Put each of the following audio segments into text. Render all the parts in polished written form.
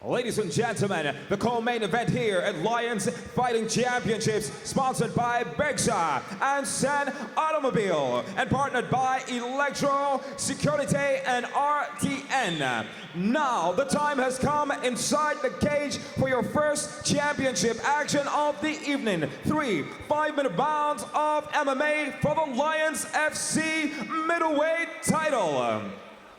Ladies and gentlemen, the co-main event here at Lions Fighting Championships, sponsored by Bexa and Sen Automobile, and partnered by Electro Security and RTN. Now, the time has come inside the cage for your first championship action of the evening. 3 5-minute rounds of MMA for the Lions FC middleweight title.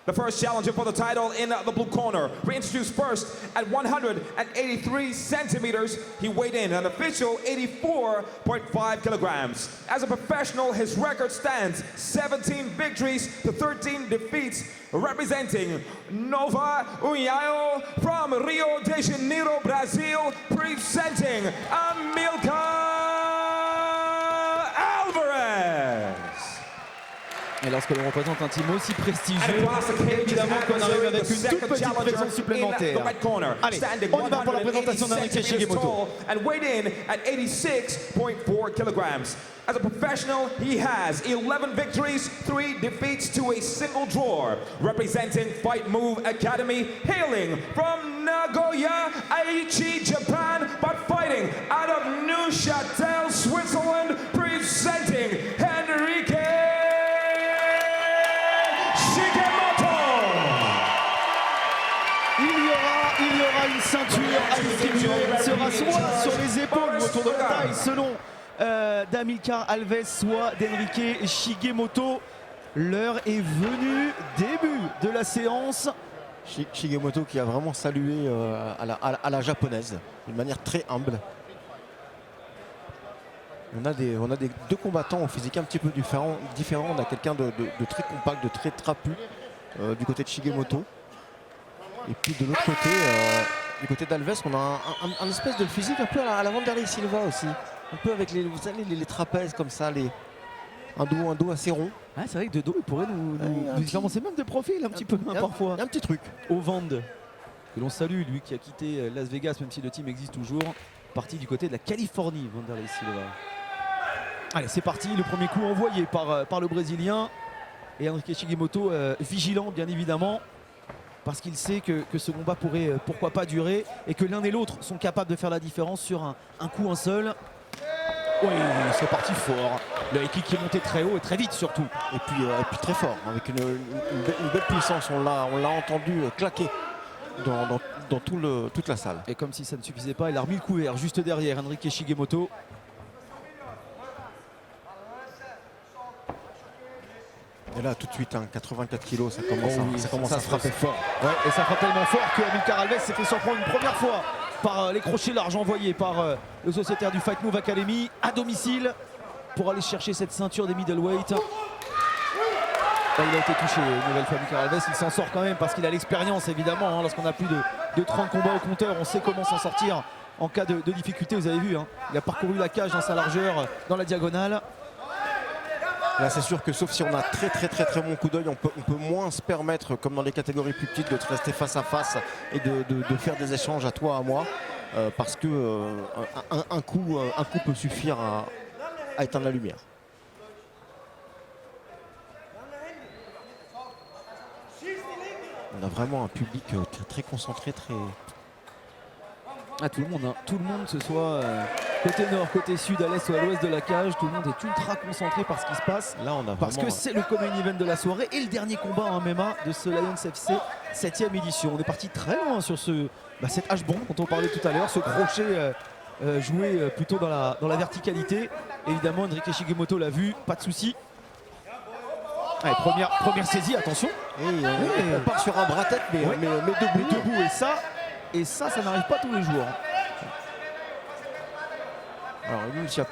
The first challenger for the title in the blue corner. We introduce first at 183 centimeters. He weighed in an official 84.5 kilograms. As a professional, his record stands 17 victories to 13 defeats, representing Nova União from Rio de Janeiro, Brazil, presenting Amilcar Alvarez. Et lorsque l'on représente un team aussi prestigieux, évidemment qu'on arrive avec une toute petite présence supplémentaire. Allez, on y va pour la présentation d'Enrique Shigemoto. And weighed in at 86.4 kilograms. As a professional, he has 11 victories, 3 defeats to a single draw. Representing Fight Move Academy, hailing from Nagoya, Aichi, Japan, but fighting out of Neuchâtel, Switzerland, presenting Enrique Il y aura une ceinture à distribuer. Elle sera soit sur les épaules ou autour de la taille, selon d'Amilcar Alves, soit d'Enrique Shigemoto. L'heure est venue, début de la séance. Shigemoto qui a vraiment salué à la japonaise, d'une manière très humble. On a deux combattants au physique un petit peu différents. On a quelqu'un de très compact, de très trapu du côté de Shigemoto. Et puis de l'autre côté, du côté d'Alves, on a un espèce de physique un peu à la Wanderlei Silva aussi. Un peu avec vous savez, les trapèzes comme ça, un dos assez rond. Ah, c'est vrai que de dos, il pourrait nous différencier même de profil un petit peu parfois. Un petit truc. Ovand, que l'on salue, lui qui a quitté Las Vegas, même si le team existe toujours. Parti du côté de la Californie, Wanderlei Silva. Allez, c'est parti, le premier coup envoyé par le Brésilien. Et Enrique Shigemoto vigilant, bien évidemment, parce qu'il sait que ce combat pourrait pourquoi pas durer et que l'un et l'autre sont capables de faire la différence sur un coup, un seul. Oui, c'est parti fort. Le high kick qui est monté très haut et très vite surtout. Et puis très fort, avec une belle puissance. On l'a entendu claquer dans toute la salle. Et comme si ça ne suffisait pas, il a remis le couvert juste derrière Enrique Shigemoto. Et là, tout de suite, 84 kg, ça commence à frapper fort. Ouais, et ça frappe tellement fort que Amilcar Alves s'est fait surprendre une première fois par les crochets larges envoyés par le sociétaire du Fight Move Academy à domicile pour aller chercher cette ceinture des middleweight. Là, il a été touché une nouvelle fois Amilcar Alves. Il s'en sort quand même parce qu'il a l'expérience évidemment. Hein, lorsqu'on a plus de 30 combats au compteur, on sait comment s'en sortir en cas de difficulté. Vous avez vu, hein, il a parcouru la cage dans sa largeur, dans la diagonale. Là, c'est sûr que sauf si on a très bon coup d'œil, on peut moins se permettre, comme dans les catégories plus petites, de rester face à face et de faire des échanges à toi, à moi, parce que un coup peut suffire à éteindre la lumière. On a vraiment un public très concentré, très... Ah, tout le monde, que ce soit côté nord, côté sud, à l'est ou à l'ouest de la cage, tout le monde est ultra concentré par ce qui se passe. Là, on a parce que c'est le common event de la soirée et le dernier combat en MMA de ce Lions FC 7e édition. On est parti très loin sur cette H-bomb dont on parlait tout à l'heure, ce crochet joué plutôt dans la verticalité. Évidemment, Enrique Shigemoto l'a vu, pas de souci. Allez, première saisie, attention. On part sur un bras-tête, mais debout. Et ça n'arrive pas tous les jours. Alors lui, il y a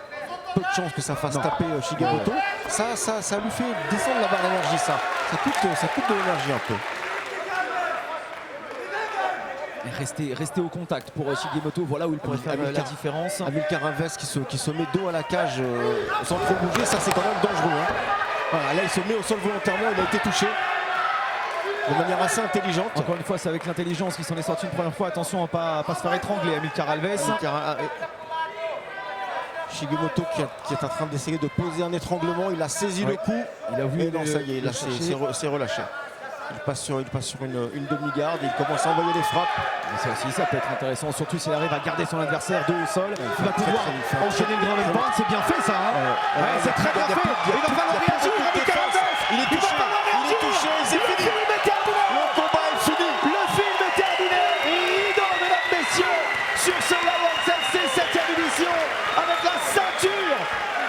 peu de chances que ça fasse taper Shigemoto. Ça lui fait descendre la barre d'énergie, ça coûte de l'énergie un peu. Rester au contact pour Shigemoto, voilà où il pourrait faire la différence. Amilcar Alves qui se met dos à la cage sans trop bouger, ça c'est quand même dangereux. Hein. Voilà, là il se met au sol volontairement, il a été touché de manière assez intelligente. Encore une fois, c'est avec l'intelligence qu'il s'en est sorti une première fois. Attention à pas se faire étrangler, Amilcar Alves. Shigemoto qui est en train d'essayer de poser un étranglement, il a saisi le coup. Il a vu et non, ça y est, il s'est relâché. Il passe sur une demi-garde, il commence à envoyer des frappes. Et ça aussi, ça peut être intéressant, surtout s'il arrive à garder son adversaire dos au sol. Il va pouvoir très enchaîner le grand pound. C'est bien fait ça. C'est très bien fait. Il va falloir réagir. Il est touché, c'est fini. Le combat est fini. Le film est terminé. Et Ido, mesdames, messieurs, sur ce Lions FC 7e édition, avec la ceinture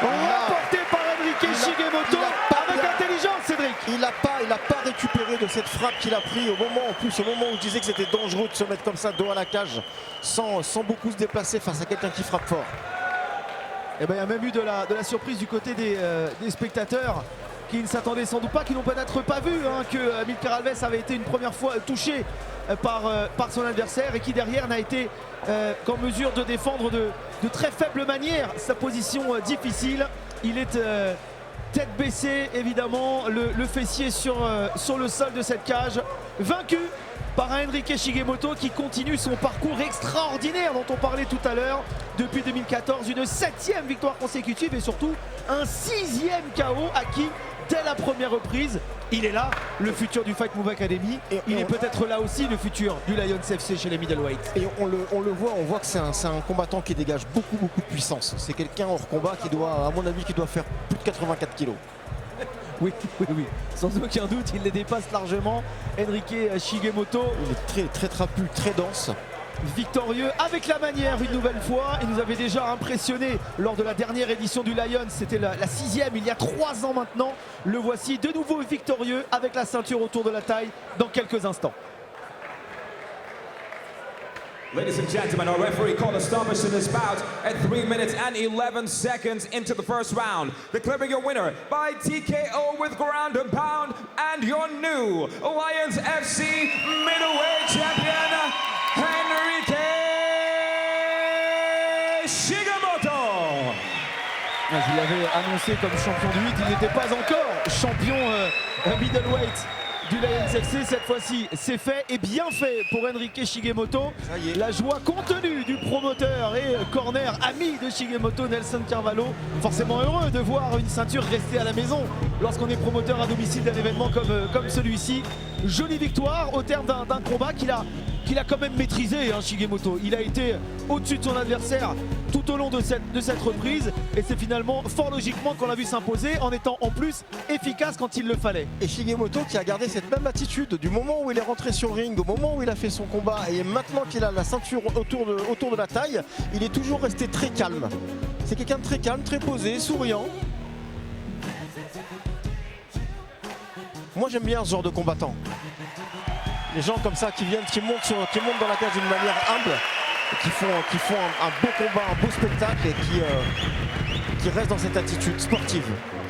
remportée par Enrique Shigemoto, avec intelligence, Cédric. Il n'a pas récupéré de cette frappe qu'il a pris au moment où je disais que c'était dangereux de se mettre comme ça dos à la cage sans beaucoup se déplacer face à quelqu'un qui frappe fort. Et ben, il y a même eu de la surprise du côté des spectateurs qui ne s'attendaient sans doute pas, qui n'ont peut-être pas vu que Amilcar Alves avait été une première fois touché par son adversaire et qui derrière n'a été qu'en mesure de défendre de très faible manière sa position difficile. Il est tête baissée évidemment, le fessier sur le sol de cette cage, vaincu par un Enrique Shigemoto qui continue son parcours extraordinaire dont on parlait tout à l'heure. Depuis 2014, une 7e victoire consécutive et surtout un 6e KO acquis dès la première reprise. Il est là, le futur du Fight Move Academy. Et il est peut-être là aussi le futur du Lions FC chez les middleweight. Et on le voit que c'est un combattant qui dégage beaucoup de puissance. C'est quelqu'un hors combat qui doit, à mon avis, faire plus de 84 kilos. Oui, sans aucun doute, il les dépasse largement. Enrique Shigemoto. Il est très trapu, très dense. Victorieux avec la manière une nouvelle fois. Il nous avait déjà impressionné lors de la dernière édition du Lions. C'était la 6e il y a 3 ans maintenant. Le voici de nouveau victorieux avec la ceinture autour de la taille dans quelques instants. Ladies and gentlemen, our referee called a stoppage in this bout at 3 minutes and 11 seconds into the first round. Declaring your winner by TKO with ground and pound and your new Lions FC middleweight champion, Enrique Shigemoto. Je l'avais annoncé comme champion du 8, il n'était pas encore champion middleweight du Lions FC. Cette fois-ci, c'est fait et bien fait pour Enrique Shigemoto. La joie contenue du promoteur et corner ami de Shigemoto, Nelson Carvalho. Forcément heureux de voir une ceinture rester à la maison lorsqu'on est promoteur à domicile d'un événement comme celui-ci. Jolie victoire au terme d'un combat qu'il a quand même maîtrisé, Shigemoto. Il a été au-dessus de son adversaire tout au long de cette reprise et c'est finalement fort logiquement qu'on l'a vu s'imposer en étant en plus efficace quand il le fallait. Et Shigemoto qui a gardé cette même attitude du moment où il est rentré sur le ring, au moment où il a fait son combat et maintenant qu'il a la ceinture autour de la taille, il est toujours resté très calme. C'est quelqu'un de très calme, très posé, souriant. Moi j'aime bien ce genre de combattant. Les gens comme ça qui montent dans la cage d'une manière humble, qui font un beau combat, un beau spectacle et qui restent dans cette attitude sportive.